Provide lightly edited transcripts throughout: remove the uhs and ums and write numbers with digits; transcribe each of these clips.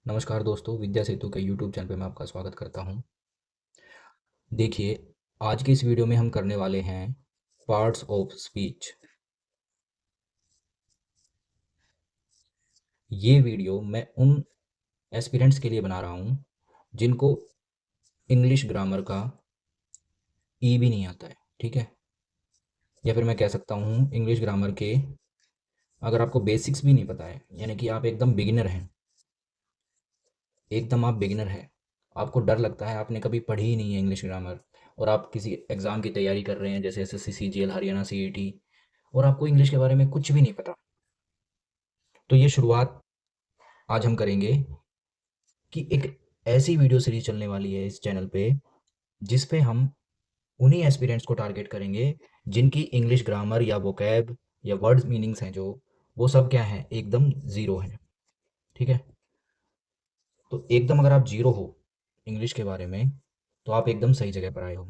नमस्कार दोस्तों, विद्या सेतु के यूट्यूब चैनल पे मैं आपका स्वागत करता हूँ। देखिए, आज की इस वीडियो में हम करने वाले हैं पार्ट्स ऑफ स्पीच। ये वीडियो मैं उन एस्पिरेंट्स के लिए बना रहा हूँ जिनको इंग्लिश ग्रामर का ई भी नहीं आता है, ठीक है? या फिर मैं कह सकता हूँ इंग्लिश ग्रामर के अगर आपको बेसिक्स भी नहीं पता है, यानी कि आप एकदम बिगिनर हैं, एकदम आप बिगिनर हैं, आपको डर लगता है, आपने कभी पढ़ी ही नहीं है इंग्लिश ग्रामर और आप किसी एग्ज़ाम की तैयारी कर रहे हैं जैसे एसएससी, सीजीएल, हरियाणा सीईटी और आपको इंग्लिश के बारे में कुछ भी नहीं पता। तो ये शुरुआत आज हम करेंगे कि एक ऐसी वीडियो सीरीज चलने वाली है इस चैनल पे जिस पे हम उन्हीं एस्पिरेंट्स को टारगेट करेंगे जिनकी इंग्लिश ग्रामर या वोकैब या वर्ड्स मीनिंग्स हैं जो वो सब क्या है एकदम ज़ीरो है, ठीक है? तो एकदम अगर आप जीरो हो इंग्लिश के बारे में तो आप एकदम सही जगह पर आए हो।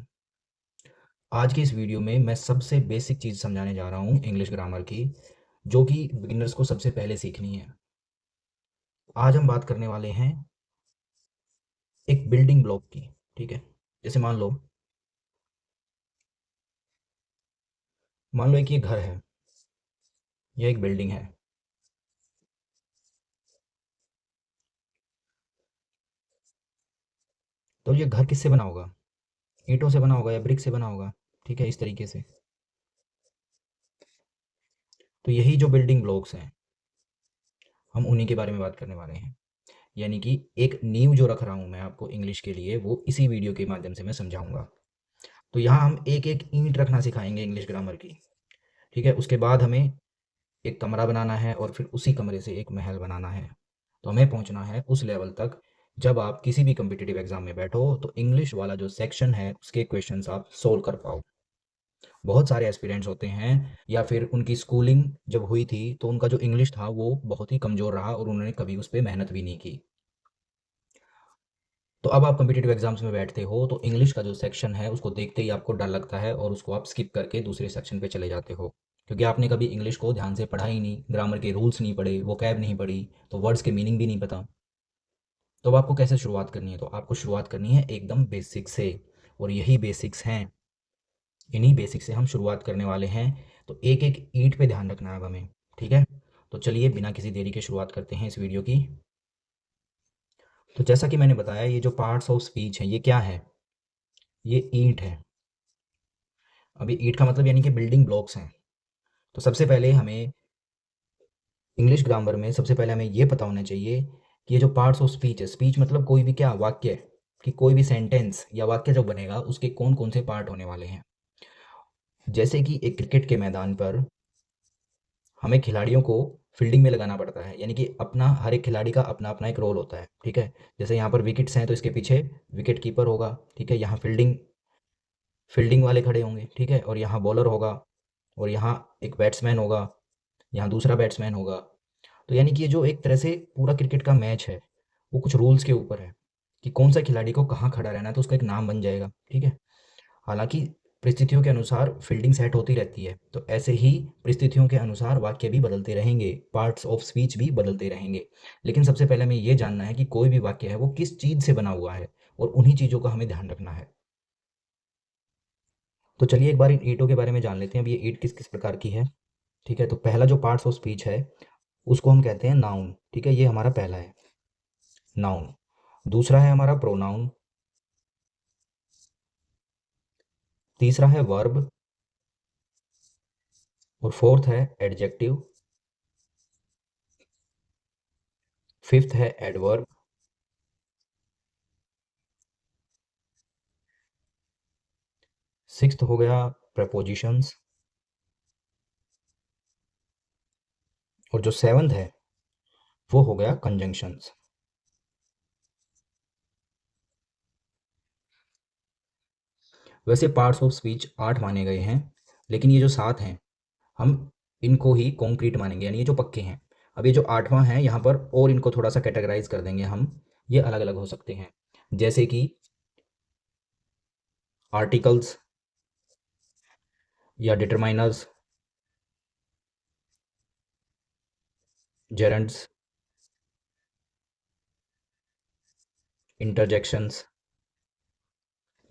आज की इस वीडियो में मैं सबसे बेसिक चीज़ समझाने जा रहा हूँ इंग्लिश ग्रामर की, जो कि बिगिनर्स को सबसे पहले सीखनी है। आज हम बात करने वाले हैं एक बिल्डिंग ब्लॉक की, ठीक है? जैसे मान लो एक ये घर है, यह एक बिल्डिंग है। तो ये घर किससे बना होगा? ईंटों से बना होगा या ब्रिक से बना होगा, ठीक है, इस तरीके से। तो यही जो बिल्डिंग ब्लॉक्स हैं, हम उन्हीं के बारे में बात करने वाले हैं। यानी कि एक नींव जो रख रहा हूँ मैं आपको इंग्लिश के लिए, वो इसी वीडियो के माध्यम से मैं समझाऊंगा। तो यहाँ हम एक एक ईंट रखना सिखाएंगे इंग्लिश ग्रामर की, ठीक है? उसके बाद हमें एक कमरा बनाना है और फिर उसी कमरे से एक महल बनाना है। तो हमें पहुंचना है उस लेवल तक जब आप किसी भी कम्पिटिटिव एग्जाम में बैठो तो इंग्लिश वाला जो सेक्शन है उसके क्वेश्चंस आप सोल्व कर पाओ। बहुत सारे एस्पिरेंट्स होते हैं या फिर उनकी स्कूलिंग जब हुई थी तो उनका जो इंग्लिश था वो बहुत ही कमज़ोर रहा और उन्होंने कभी उस पर मेहनत भी नहीं की। तो अब आप कम्पिटिटिव एग्जाम्स में बैठते हो तो इंग्लिश का जो सेक्शन है उसको देखते ही आपको डर लगता है और उसको आप स्किप करके दूसरे सेक्शन पे चले जाते हो, क्योंकि आपने कभी इंग्लिश को ध्यान से पढ़ा ही नहीं, ग्रामर के रूल्स नहीं पढ़े, वोकैब नहीं पढ़ी, तो वर्ड्स के मीनिंग भी नहीं पता। तो अब आपको कैसे शुरुआत करनी है? तो आपको शुरुआत करनी है एकदम बेसिक से, और यही बेसिक्स हैं, इन्हीं बेसिक से हम शुरुआत करने वाले हैं। तो एक एक ईंट पे ध्यान रखना है अब हमें, ठीक है? तो चलिए बिना किसी देरी के शुरुआत करते हैं इस वीडियो की। तो जैसा कि मैंने बताया, ये जो पार्ट्स ऑफ स्पीच हैं ये क्या है? ये ईंट है। अभी ईंट का मतलब यानी कि बिल्डिंग ब्लॉक्स हैं। तो सबसे पहले हमें इंग्लिश ग्रामर में सबसे पहले हमें ये पता होना चाहिए कि ये जो पार्ट्स ऑफ स्पीच है, स्पीच मतलब कोई भी क्या वाक्य है, कि कोई भी सेंटेंस या वाक्य जो बनेगा उसके कौन कौन से पार्ट होने वाले हैं। जैसे कि एक क्रिकेट के मैदान पर हमें खिलाड़ियों को फील्डिंग में लगाना पड़ता है, यानी कि अपना हर एक खिलाड़ी का अपना अपना एक रोल होता है, ठीक है? जैसे यहाँ पर विकेट्स हैं तो इसके पीछे विकेट कीपर होगा, ठीक है? यहाँ फील्डिंग फील्डिंग वाले खड़े होंगे, ठीक है? और यहाँ बॉलर होगा और यहाँ एक बैट्समैन होगा, यहाँ दूसरा बैट्समैन होगा। तो यानी कि ये जो एक तरह से पूरा क्रिकेट का मैच है वो कुछ रूल्स के ऊपर है कि कौन सा खिलाड़ी को कहाँ खड़ा रहना है, तो उसका एक नाम बन जाएगा, ठीक है? हालांकि परिस्थितियों के अनुसार फील्डिंग सेट होती रहती है, तो ऐसे ही परिस्थितियों के अनुसार वाक्य भी बदलते रहेंगे, पार्ट्स ऑफ स्पीच भी बदलते रहेंगे। लेकिन सबसे पहले हमें ये जानना है कि कोई भी वाक्य है वो किस चीज़ से बना हुआ है, और उन्हीं चीज़ों का हमें ध्यान रखना है। तो चलिए एक बार इन ईंटों के बारे में जान लेते हैं। अब ये ईंट किस किस प्रकार की है, ठीक है? तो पहला जो पार्ट्स ऑफ स्पीच है उसको हम कहते हैं नाउन, ठीक है? ये हमारा पहला है, नाउन। दूसरा है हमारा प्रोनाउन। तीसरा है वर्ब। और फोर्थ है एडजेक्टिव। फिफ्थ है एडवर्ब। सिक्स्थ हो गया प्रपोजिशंस। और जो सेवंथ है वो हो गया कंजंक्शंस। वैसे पार्ट्स ऑफ स्पीच 8 माने गए हैं, लेकिन ये जो 7 हैं हम इनको ही कॉन्क्रीट मानेंगे, यानी ये जो पक्के हैं। अब ये जो 8वां है यहाँ पर और इनको थोड़ा सा कैटेगराइज कर देंगे हम, ये अलग अलग हो सकते हैं, जैसे कि आर्टिकल्स या डिटरमाइनर्स, जेरेंड्स, इंटरजेक्शंस।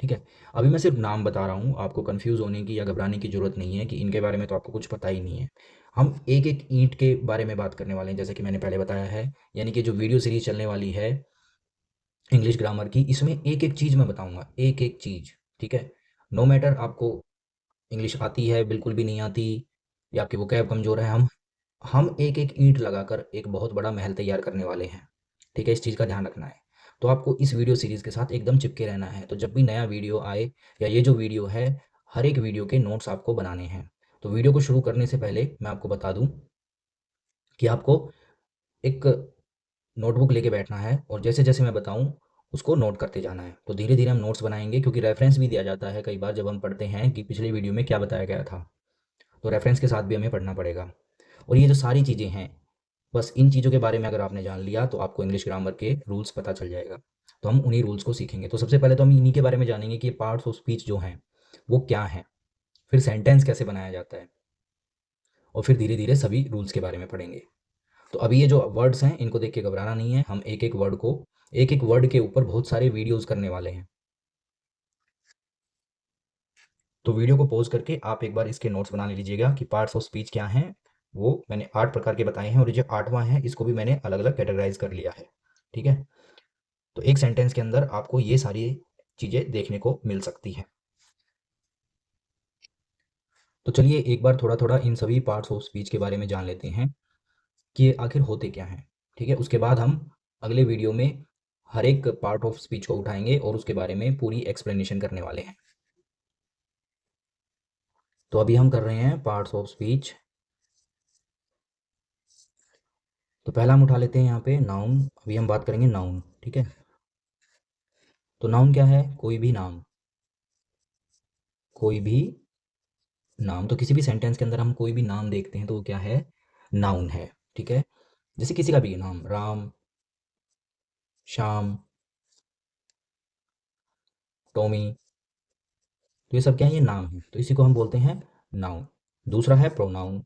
ठीक है, अभी मैं सिर्फ नाम बता रहा हूँ, आपको कंफ्यूज होने की या घबराने की ज़रूरत नहीं है कि इनके बारे में तो आपको कुछ पता ही नहीं है। हम एक एक ईंट के बारे में बात करने वाले हैं, जैसे कि मैंने पहले बताया है, यानी कि जो वीडियो सीरीज चलने वाली है इंग्लिश ग्रामर की, इसमें एक एक चीज़ मैं बताऊंगा, एक एक चीज़। ठीक है, नो मैटर आपको इंग्लिश आती है, बिल्कुल भी नहीं आती, या आपकी वोकैब कमज़ोर है, हम एक एक ईंट लगाकर एक बहुत बड़ा महल तैयार करने वाले हैं। ठीक है, इस चीज़ का ध्यान रखना है। तो आपको इस वीडियो सीरीज़ के साथ एकदम चिपके रहना है। तो जब भी नया वीडियो आए, या ये जो वीडियो है, हर एक वीडियो के नोट्स आपको बनाने हैं। तो वीडियो को शुरू करने से पहले मैं आपको बता दूं कि आपको एक नोटबुक लेके बैठना है, और जैसे जैसे मैं बताऊं उसको नोट करते जाना है। तो धीरे धीरे हम नोट्स बनाएंगे, क्योंकि रेफरेंस भी दिया जाता है कई बार जब हम पढ़ते हैं कि पिछले वीडियो में क्या बताया गया था। तो रेफरेंस के साथ भी हमें पढ़ना पड़ेगा। और ये जो सारी चीज़ें हैं, बस इन चीज़ों के बारे में अगर आपने जान लिया तो आपको इंग्लिश ग्रामर के रूल्स पता चल जाएगा। तो हम उन्हीं रूल्स को सीखेंगे। तो सबसे पहले तो हम इन्हीं के बारे में जानेंगे कि पार्ट्स ऑफ स्पीच जो हैं वो क्या हैं, फिर सेंटेंस कैसे बनाया जाता है, और फिर धीरे धीरे सभी रूल्स के बारे में पढ़ेंगे। तो अभी ये जो वर्ड्स हैं इनको देख के घबराना नहीं है, हम एक एक वर्ड के ऊपर बहुत सारे वीडियोज़ करने वाले हैं। तो वीडियो को पॉज़ करके आप एक बार इसके नोट्स बना लीजिएगा कि पार्ट्स ऑफ स्पीच क्या हैं। वो मैंने 8 प्रकार के बताए हैं, और ये जो 8वाँ है इसको भी मैंने अलग-अलग कैटेगराइज़ कर लिया है। ठीक है? तो एक सेंटेंस के अंदर आपको ये सारी चीज़ें देखने को मिल सकती हैं। तो चलिए एक बार थोड़ा-थोड़ा इन सभी पार्ट्स ऑफ स्पीच के बारे में जान लेते हैं कि ये आखिर होते क्या हैं। ठीक है? उसके बाद हम अगले वीडियो में हर एक पार्ट ऑफ स्पीच को उठाएँगे और उसके बारे में पूरी एक्सप्लेनेशन करने वाले हैं। तो अभी हम कर रहे हैं पार्ट्स ऑफ स्पीच। तो पहला हम उठा लेते हैं यहाँ पे नाउन। अभी हम बात करेंगे नाउन। ठीक है, तो नाउन क्या है? कोई भी नाम, कोई भी नाम। तो किसी भी सेंटेंस के अंदर हम कोई भी नाम देखते हैं तो वो क्या है? नाउन है। ठीक है, जैसे किसी का भी नाम, राम, श्याम, टॉमी, तो ये सब क्या है? ये नाम है, तो इसी को हम बोलते हैं नाउन। दूसरा है प्रोनाउन।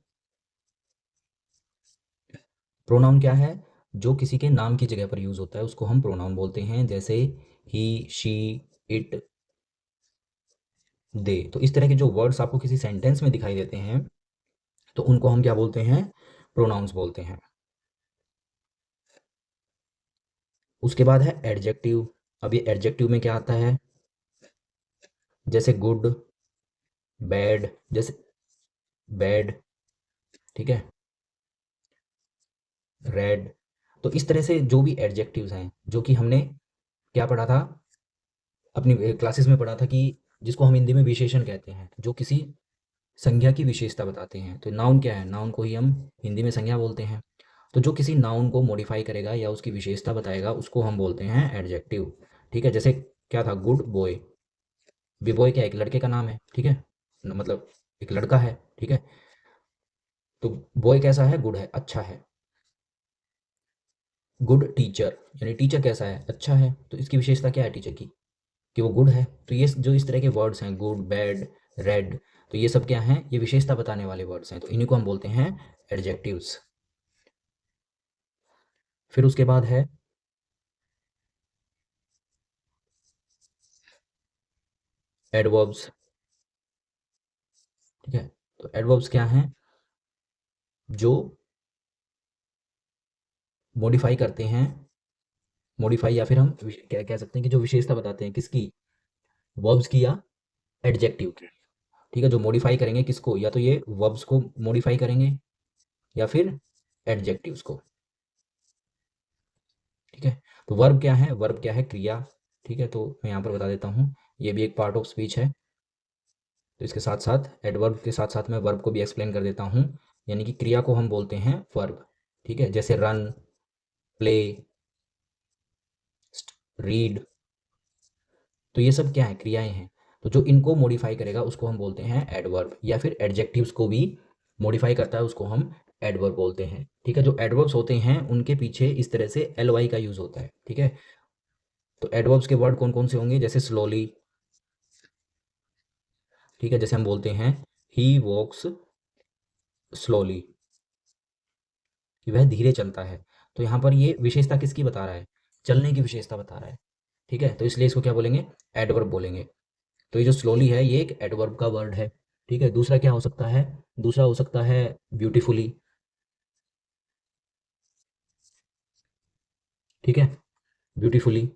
प्रोनाउन क्या है? जो किसी के नाम की जगह पर यूज होता है उसको हम प्रोनाउन बोलते हैं, जैसे ही, शी, इट, दे। तो इस तरह के जो वर्ड्स आपको किसी सेंटेंस में दिखाई देते हैं तो उनको हम क्या बोलते हैं? प्रोनाउंस बोलते हैं। उसके बाद है एडजेक्टिव। अब ये एडजेक्टिव में क्या आता है? जैसे गुड, बैड, जैसे बैड, ठीक है, रेड। तो इस तरह से जो भी एडजेक्टिव्स हैं, जो कि हमने क्या पढ़ा था, अपनी क्लासेस में पढ़ा था, कि जिसको हम हिंदी में विशेषण कहते हैं, जो किसी संज्ञा की विशेषता बताते हैं। तो नाउन क्या है? नाउन को ही हम हिंदी में संज्ञा बोलते हैं। तो जो किसी नाउन को मॉडिफाई करेगा या उसकी विशेषता बताएगा उसको हम बोलते हैं एडजेक्टिव। ठीक है, जैसे क्या था? Good boy. बी बॉय क्या है? एक लड़के का नाम है। ठीक है, मतलब एक लड़का है। ठीक है, तो बॉय कैसा है? गुड है, अच्छा है। गुड टीचर, यानी टीचर कैसा है? अच्छा है। तो इसकी विशेषता क्या है टीचर की? कि वो गुड है। तो ये जो इस तरह के वर्ड्स हैं, गुड, बैड, रेड, तो ये सब क्या हैं? ये विशेषता बताने वाले वर्ड्स हैं, तो इन्हीं को हम बोलते हैं एडजेक्टिव्स। फिर उसके बाद है एडवर्ब्स। ठीक है, तो एडवर्ब्स क्या हैं? जो मॉडिफाई करते हैं, मॉडिफाई, या फिर हम क्या कह सकते हैं कि जो विशेषता बताते हैं किसकी? वर्ब्स की या एडजेक्टिव की। ठीक है, जो मॉडिफाई करेंगे किसको? या तो ये वर्ब्स को मॉडिफाई करेंगे या फिर एडजेक्टिव्स को। ठीक है, तो वर्ब क्या है? वर्ब क्या है? क्रिया। ठीक है, तो मैं यहाँ पर बता देता हूँ, ये भी एक पार्ट ऑफ स्पीच है। तो इसके साथ साथ एडवर्ब के साथ साथ मैं वर्ब को भी एक्सप्लेन कर देता हूँ, यानी कि क्रिया को हम बोलते हैं वर्ब। ठीक है, जैसे रन, प्ले, रीड, तो ये सब क्या है? क्रियाएं हैं। तो जो इनको मॉडिफाई करेगा उसको हम बोलते हैं एडवर्ब, या फिर एडजेक्टिव्स को भी मॉडिफाई करता है उसको हम एडवर्ब बोलते हैं। ठीक है, जो एडवर्ब्स होते हैं उनके पीछे इस तरह से एल वाई का यूज होता है। ठीक है, तो एडवर्ब्स के वर्ड कौन कौन से होंगे? जैसे स्लोली। ठीक है, जैसे हम बोलते हैं ही वॉक्स स्लोली, कि वह धीरे चलता है। तो यहाँ पर ये विशेषता किसकी बता रहा है? चलने की विशेषता बता रहा है। ठीक है, तो इसलिए इसको क्या बोलेंगे, एडवर्ब बोलेंगे। तो ये जो स्लोली है ये एक एडवर्ब का वर्ड है। ठीक है, दूसरा क्या हो सकता है, दूसरा हो सकता है ब्यूटीफुली। ठीक है, ब्यूटीफुली।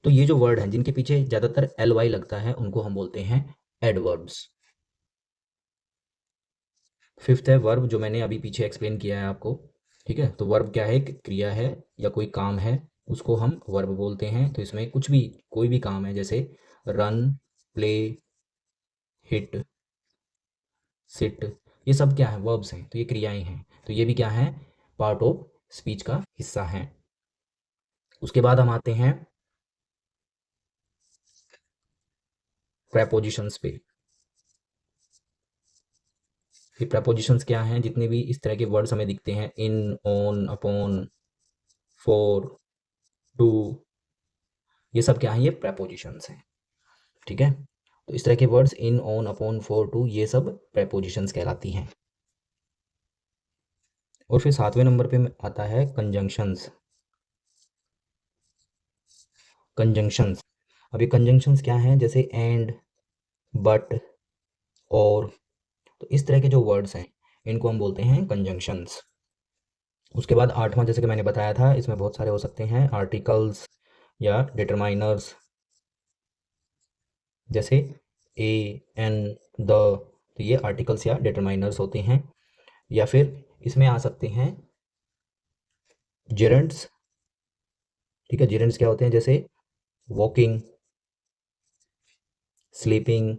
तो ये जो वर्ड हैं जिनके पीछे ज़्यादातर एल वाई लगता है उनको हम बोलते हैं एडवर्ब्स। फिफ्थ है वर्ब, जो मैंने अभी पीछे एक्सप्लेन किया है आपको। ठीक है, तो वर्ब क्या है, एक क्रिया है या कोई काम है, उसको हम वर्ब बोलते हैं। तो इसमें कुछ भी, कोई भी काम है, जैसे रन, प्ले, हिट, सिट, ये सब क्या है, वर्ब्स हैं। तो ये क्रियाएं हैं, तो ये भी क्या है, पार्ट ऑफ स्पीच का हिस्सा हैं। उसके बाद हम आते हैं प्रेपोजिशंस पे। ये प्रेपोजिशंस क्या हैं, जितने भी इस तरह के वर्ड्स हमें दिखते हैं, इन, ऑन, अपॉन, फॉर, टू, ये सब क्या है, ये प्रेपोजिशंस हैं। ठीक है, तो इस तरह के words in, on, upon, for, to, ये सब प्रेपोजिशंस कहलाती हैं। और फिर 7वें नंबर पे आता है कंजंक्शंस। कंजंक्शंस, अब ये कंजंक्शंस क्या हैं, जैसे एंड, बट, और, तो इस तरह के जो वर्ड्स हैं इनको हम बोलते हैं कंजंक्शंस। उसके बाद 8वां, जैसे कि मैंने बताया था, इसमें बहुत सारे हो सकते हैं आर्टिकल्स या डिटरमाइनर्स, जैसे ए, एन, द, तो ये आर्टिकल्स या डिटरमाइनर्स होते हैं। या फिर इसमें आ सकते हैं जेरेंट्स। ठीक है, जेरेंट्स क्या होते हैं, जैसे वॉकिंग, स्लीपिंग।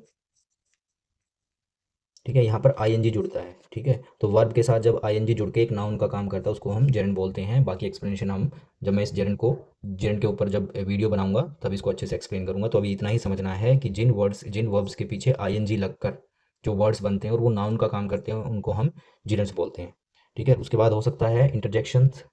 ठीक है, यहाँ पर आईएनजी जुड़ता है। ठीक है, तो वर्ब के साथ जब आईएनजी जुड़ के एक नाउन का काम करता है उसको हम जेरेंट बोलते हैं। बाकी एक्सप्लेनेशन हम, जब मैं इस जेरेंट के ऊपर जब वीडियो बनाऊंगा तब इसको अच्छे से एक्सप्लेन करूंगा। तो अभी इतना ही समझना है कि जिन वर्ब्स के पीछे आईएनजी लगकर जो वर्ड्स बनते हैं और वो नाउन का काम करते हैं उनको हम जेरेंट्स बोलते हैं। ठीक है, उसके बाद हो सकता है इंटरजेक्शंस।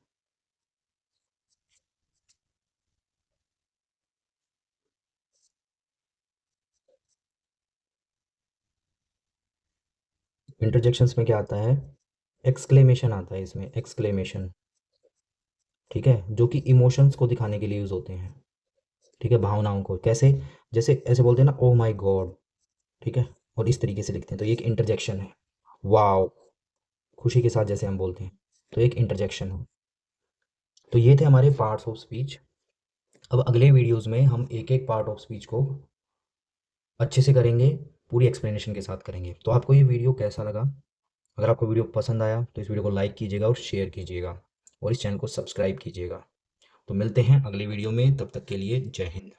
इंटरजेक्शंस में क्या आता है, एक्सक्लेमेशन आता है इसमें, एक्सक्लेमेशन। ठीक है, जो कि इमोशंस को दिखाने के लिए यूज़ होते हैं। ठीक है, भावनाओं को, कैसे, जैसे ऐसे बोलते हैं ना, ओ माई गॉड। ठीक है, और इस तरीके से लिखते हैं, तो ये एक इंटरजेक्शन है। वाओ, खुशी के साथ जैसे हम बोलते हैं, तो एक इंटरजेक्शन है। तो ये थे हमारे पार्ट्स ऑफ स्पीच। अब अगले वीडियोस में हम एक एक पार्ट ऑफ स्पीच को अच्छे से करेंगे, पूरी एक्सप्लेनेशन के साथ करेंगे। तो आपको ये वीडियो कैसा लगा, अगर आपको वीडियो पसंद आया तो इस वीडियो को लाइक कीजिएगा और शेयर कीजिएगा और इस चैनल को सब्सक्राइब कीजिएगा। तो मिलते हैं अगले वीडियो में, तब तक के लिए जय हिंद।